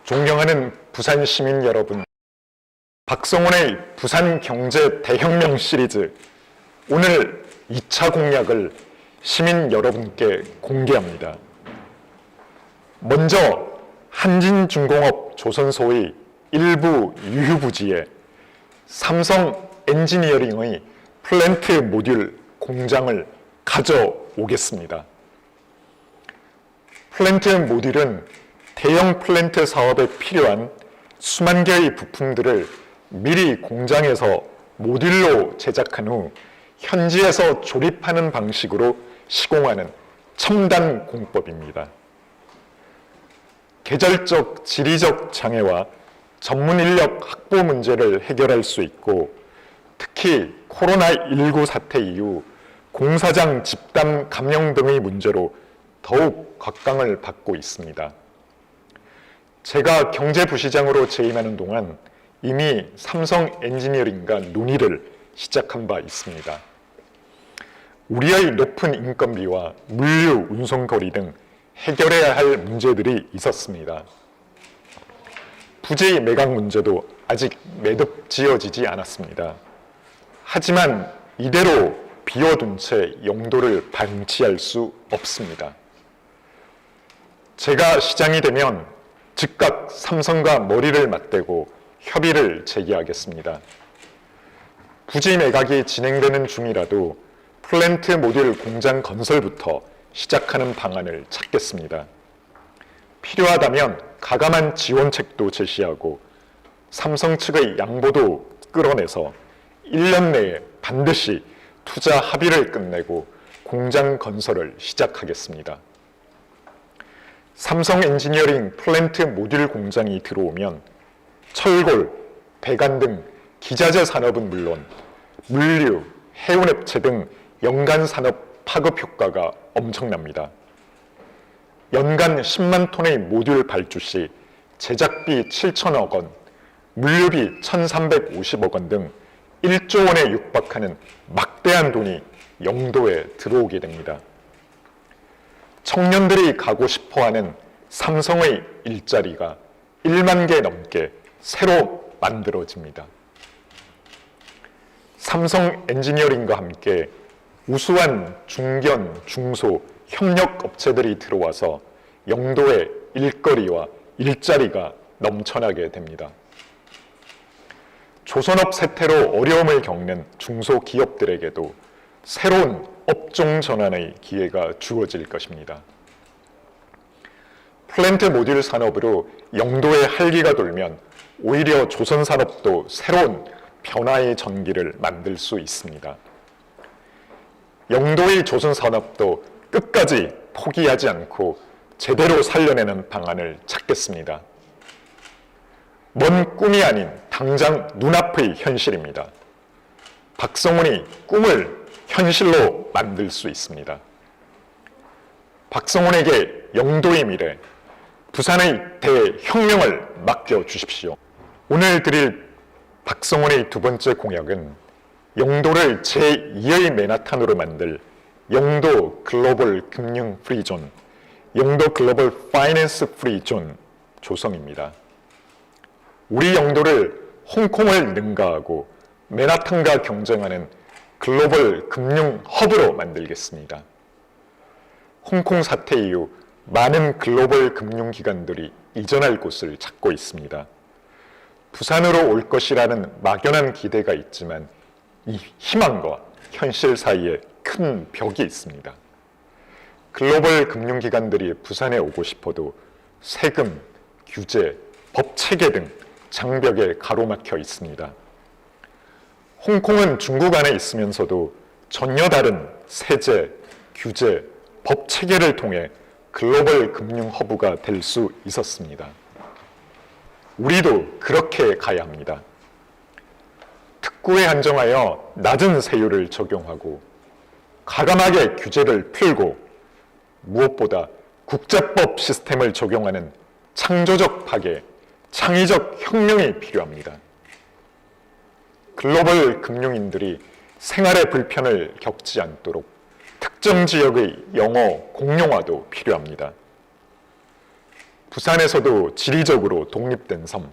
존경하는 부산 시민 여러분, 박성원의 부산 경제 대혁명 시리즈 오늘 2차 공약을 시민 여러분께 공개합니다. 먼저 한진중공업 조선소의 일부 유휴부지에 삼성 엔지니어링의 플랜트 모듈 공장을 가져오겠습니다. 플랜트 모듈은 대형 플랜트 사업에 필요한 수만 개의 부품들을 미리 공장에서 모듈로 제작한 후 현지에서 조립하는 방식으로 시공하는 첨단 공법입니다. 계절적 지리적 장애와 전문 인력 확보 문제를 해결할 수 있고, 특히 코로나19 사태 이후 공사장 집단 감염 등의 문제로 더욱 각광을 받고 있습니다. 제가 경제부시장으로 재임하는 동안 이미 삼성 엔지니어링과 논의를 시작한 바 있습니다. 우리의 높은 인건비와 물류, 운송 거리 등 해결해야 할 문제들이 있었습니다. 부지 매각 문제도 아직 매듭 지어지지 않았습니다. 하지만 이대로 비워둔 채 용도를 방치할 수 없습니다. 제가 시장이 되면 즉각 삼성과 머리를 맞대고 협의를 재개하겠습니다. 부지 매각이 진행되는 중이라도 플랜트 모듈 공장 건설부터 시작하는 방안을 찾겠습니다. 필요하다면 가감한 지원책도 제시하고 삼성 측의 양보도 끌어내서 1년 내에 반드시 투자 합의를 끝내고 공장 건설을 시작하겠습니다. 삼성 엔지니어링 플랜트 모듈 공장이 들어오면 철골, 배관 등 기자재 산업은 물론 물류, 해운업체 등 연간 산업 파급 효과가 엄청납니다. 연간 10만 톤의 모듈 발주 시 제작비 7천억 원, 물류비 1,350억 원 등 1조 원에 육박하는 막대한 돈이 영도에 들어오게 됩니다. 청년들이 가고 싶어하는 삼성의 일자리가 1만 개 넘게 새로 만들어집니다. 삼성 엔지니어링과 함께 우수한 중견, 중소, 협력 업체들이 들어와서 영도의 일거리와 일자리가 넘쳐나게 됩니다. 조선업 세태로 어려움을 겪는 중소기업들에게도 새로운 업종 전환의 기회가 주어질 것입니다. 플랜트 모듈 산업으로 영도의 활기가 돌면 오히려 조선 산업도 새로운 변화의 전기를 만들 수 있습니다. 영도의 조선 산업도 끝까지 포기하지 않고 제대로 살려내는 방안을 찾겠습니다. 먼 꿈이 아닌 당장 눈앞의 현실입니다. 박성원이 꿈을 현실로 만들 수 있습니다. 박성원에게 영도의 미래, 부산의 대혁명을 맡겨주십시오. 오늘 드릴 박성원의 두 번째 공약은 영도를 제2의 맨하탄으로 만들 영도 글로벌 금융 프리존, 영도 글로벌 파이낸스 프리존 조성입니다. 우리 영도를 홍콩을 능가하고 맨하탄과 경쟁하는 글로벌 금융 허브로 만들겠습니다. 홍콩 사태 이후 많은 글로벌 금융기관들이 이전할 곳을 찾고 있습니다. 부산으로 올 것이라는 막연한 기대가 있지만 이 희망과 현실 사이에 큰 벽이 있습니다. 글로벌 금융기관들이 부산에 오고 싶어도 세금, 규제, 법체계 등 장벽에 가로막혀 있습니다. 홍콩은 중국 안에 있으면서도 전혀 다른 세제, 규제, 법 체계를 통해 글로벌 금융 허브가 될 수 있었습니다. 우리도 그렇게 가야 합니다. 특구에 한정하여 낮은 세율을 적용하고 가감하게 규제를 풀고 무엇보다 국제법 시스템을 적용하는 창조적 파괴, 창의적 혁명이 필요합니다. 글로벌 금융인들이 생활의 불편을 겪지 않도록 특정 지역의 영어 공용화도 필요합니다. 부산에서도 지리적으로 독립된 섬,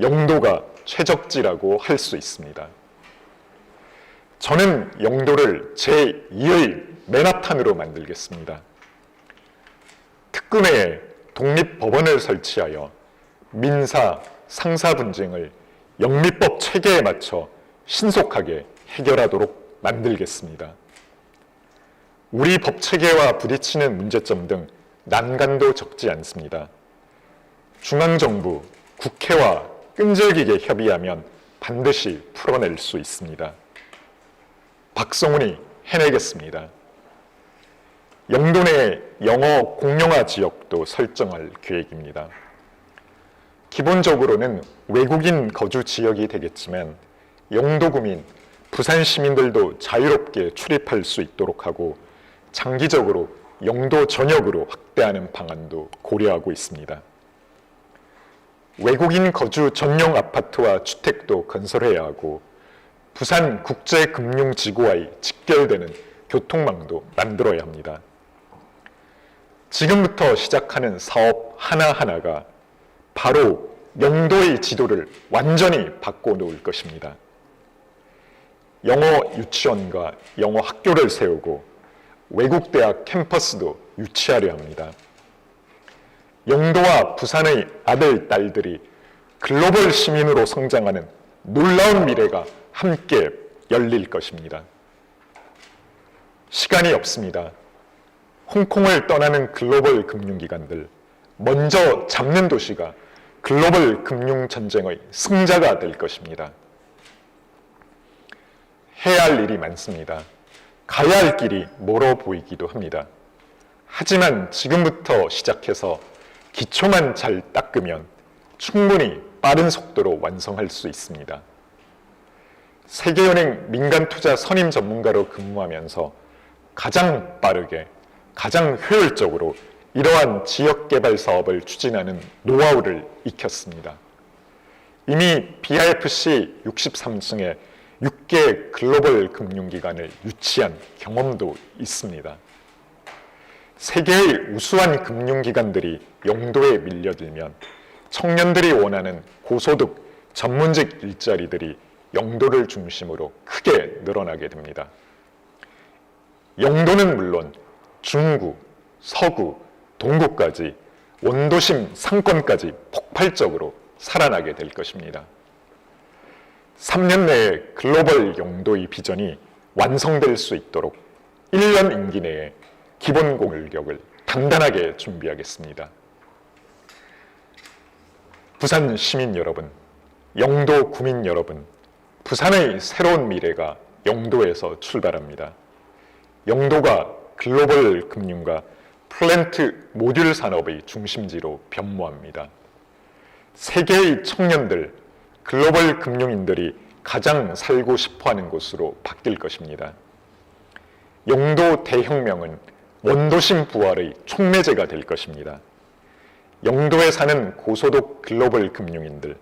영도가 최적지라고 할 수 있습니다. 저는 영도를 제2의 맨하탄으로 만들겠습니다. 특구내에 독립법원을 설치하여 민사, 상사 분쟁을 영미법 체계에 맞춰 신속하게 해결하도록 만들겠습니다. 우리 법 체계와 부딪히는 문제점 등 난간도 적지 않습니다. 중앙정부, 국회와 끈질기게 협의하면 반드시 풀어낼 수 있습니다. 박성훈이 해내겠습니다. 영도 내 영어 공용화 지역도 설정할 계획입니다. 기본적으로는 외국인 거주 지역이 되겠지만 영도구민, 부산 시민들도 자유롭게 출입할 수 있도록 하고 장기적으로 영도 전역으로 확대하는 방안도 고려하고 있습니다. 외국인 거주 전용 아파트와 주택도 건설해야 하고 부산 국제금융지구와의 직결되는 교통망도 만들어야 합니다. 지금부터 시작하는 사업 하나하나가 바로 영도의 지도를 완전히 바꿔놓을 것입니다. 영어 유치원과 영어 학교를 세우고 외국 대학 캠퍼스도 유치하려 합니다. 영도와 부산의 아들, 딸들이 글로벌 시민으로 성장하는 놀라운 미래가 함께 열릴 것입니다. 시간이 없습니다. 홍콩을 떠나는 글로벌 금융기관들, 먼저 잡는 도시가 글로벌 금융전쟁의 승자가 될 것입니다. 해야 할 일이 많습니다. 가야 할 길이 멀어 보이기도 합니다. 하지만 지금부터 시작해서 기초만 잘 닦으면 충분히 빠른 속도로 완성할 수 있습니다. 세계은행 민간투자 선임 전문가로 근무하면서 가장 빠르게, 가장 효율적으로 이러한 지역개발 사업을 추진하는 노하우를 익혔습니다. 이미 BIFC 63층에 6개 글로벌 금융기관을 유치한 경험도 있습니다. 세계의 우수한 금융기관들이 영도에 밀려들면 청년들이 원하는 고소득 전문직 일자리들이 영도를 중심으로 크게 늘어나게 됩니다. 영도는 물론 중구, 서구, 동구까지 원도심 상권까지 폭발적으로 살아나게 될 것입니다. 3년 내에 글로벌 영도의 비전이 완성될 수 있도록 1년 임기 내에 기본 공격을 단단하게 준비하겠습니다. 부산 시민 여러분, 영도 구민 여러분, 부산의 새로운 미래가 영도에서 출발합니다. 영도가 글로벌 금융과 플랜트 모듈 산업의 중심지로 변모합니다. 세계의 청년들, 글로벌 금융인들이 가장 살고 싶어하는 곳으로 바뀔 것입니다. 영도 대혁명은 원도심 부활의 촉매제가 될 것입니다. 영도에 사는 고소득 글로벌 금융인들,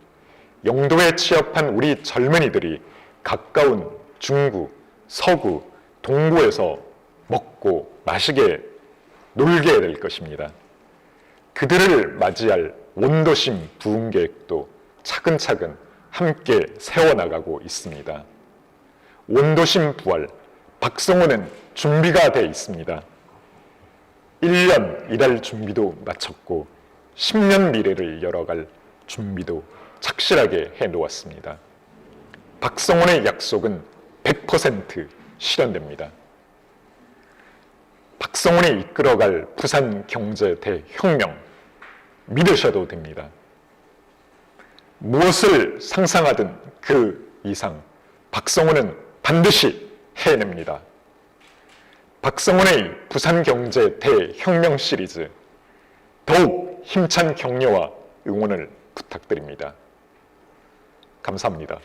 영도에 취업한 우리 젊은이들이 가까운 중구, 서구, 동구에서 먹고 마시게 놀게 될 것입니다. 그들을 맞이할 원도심 부흥 계획도 차근차근 함께 세워나가고 있습니다. 원도심 부활, 박성훈은 준비가 돼 있습니다. 1년 일할 준비도 마쳤고 10년 미래를 열어갈 준비도 착실하게 해놓았습니다. 박성훈의 약속은 100% 실현됩니다. 박성훈이 이끌어갈 부산 경제 대혁명 믿으셔도 됩니다. 무엇을 상상하든 그 이상 박성훈은 반드시 해냅니다. 박성훈의 부산 경제 대혁명 시리즈 더욱 힘찬 격려와 응원을 부탁드립니다. 감사합니다.